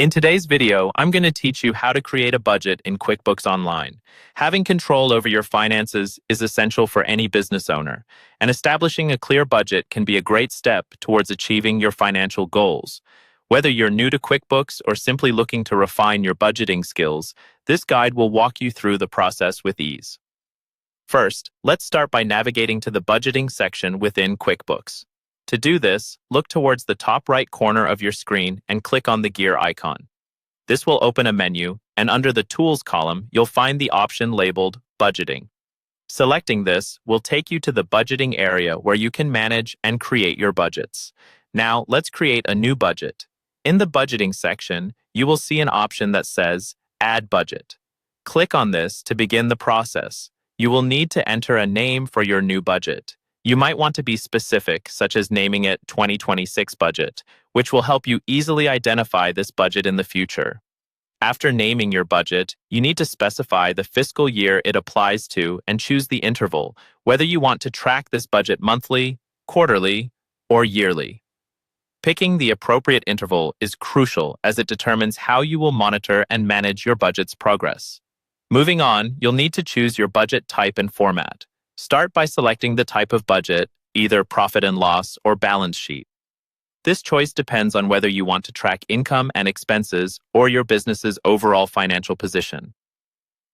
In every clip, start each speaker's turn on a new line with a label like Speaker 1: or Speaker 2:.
Speaker 1: In today's video, I'm going to teach you how to create a budget in QuickBooks Online. Having control over your finances is essential for any business owner, and establishing a clear budget can be a great step towards achieving your financial goals. Whether you're new to QuickBooks or simply looking to refine your budgeting skills, this guide will walk you through the process with ease. First, let's start by navigating to the budgeting section within QuickBooks. To do this, look towards the top right corner of your screen and click on the gear icon. This will open a menu, and under the Tools column, you'll find the option labeled Budgeting. Selecting this will take you to the budgeting area where you can manage and create your budgets. Now, let's create a new budget. In the Budgeting section, you will see an option that says Add Budget. Click on this to begin the process. You will need to enter a name for your new budget. You might want to be specific, such as naming it 2026 budget, which will help you easily identify this budget in the future. After naming your budget, you need to specify the fiscal year it applies to and choose the interval, whether you want to track this budget monthly, quarterly, or yearly. Picking the appropriate interval is crucial as it determines how you will monitor and manage your budget's progress. Moving on, you'll need to choose your budget type and format. Start by selecting the type of budget, either profit and loss or balance sheet. This choice depends on whether you want to track income and expenses or your business's overall financial position.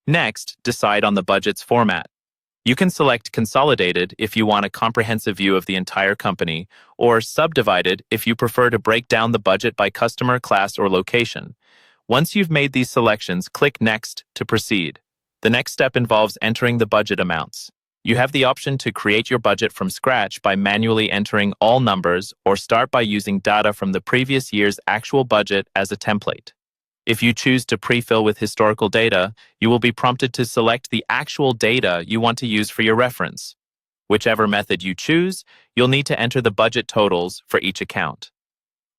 Speaker 1: Next, decide on the budget's format. You can select Consolidated if you want a comprehensive view of the entire company, or Subdivided if you prefer to break down the budget by customer, class, or location. Once you've made these selections, click Next to proceed. The next step involves entering the budget amounts. You have the option to create your budget from scratch by manually entering all numbers or start by using data from the previous year's actual budget as a template. If you choose to pre-fill with historical data, you will be prompted to select the actual data you want to use for your reference. Whichever method you choose, you'll need to enter the budget totals for each account.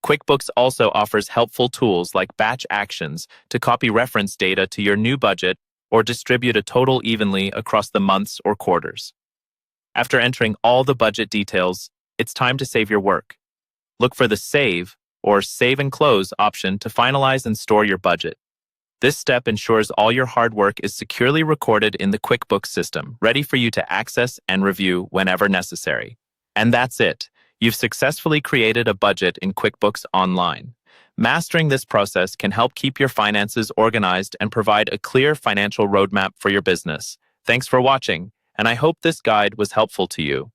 Speaker 1: QuickBooks also offers helpful tools like batch actions to copy reference data to your new budget or distribute a total evenly across the months or quarters. After entering all the budget details, it's time to save your work. Look for the Save or Save and Close option to finalize and store your budget. This step ensures all your hard work is securely recorded in the QuickBooks system, ready for you to access and review whenever necessary. And that's it. You've successfully created a budget in QuickBooks Online. Mastering this process can help keep your finances organized and provide a clear financial roadmap for your business. Thanks for watching, and I hope this guide was helpful to you.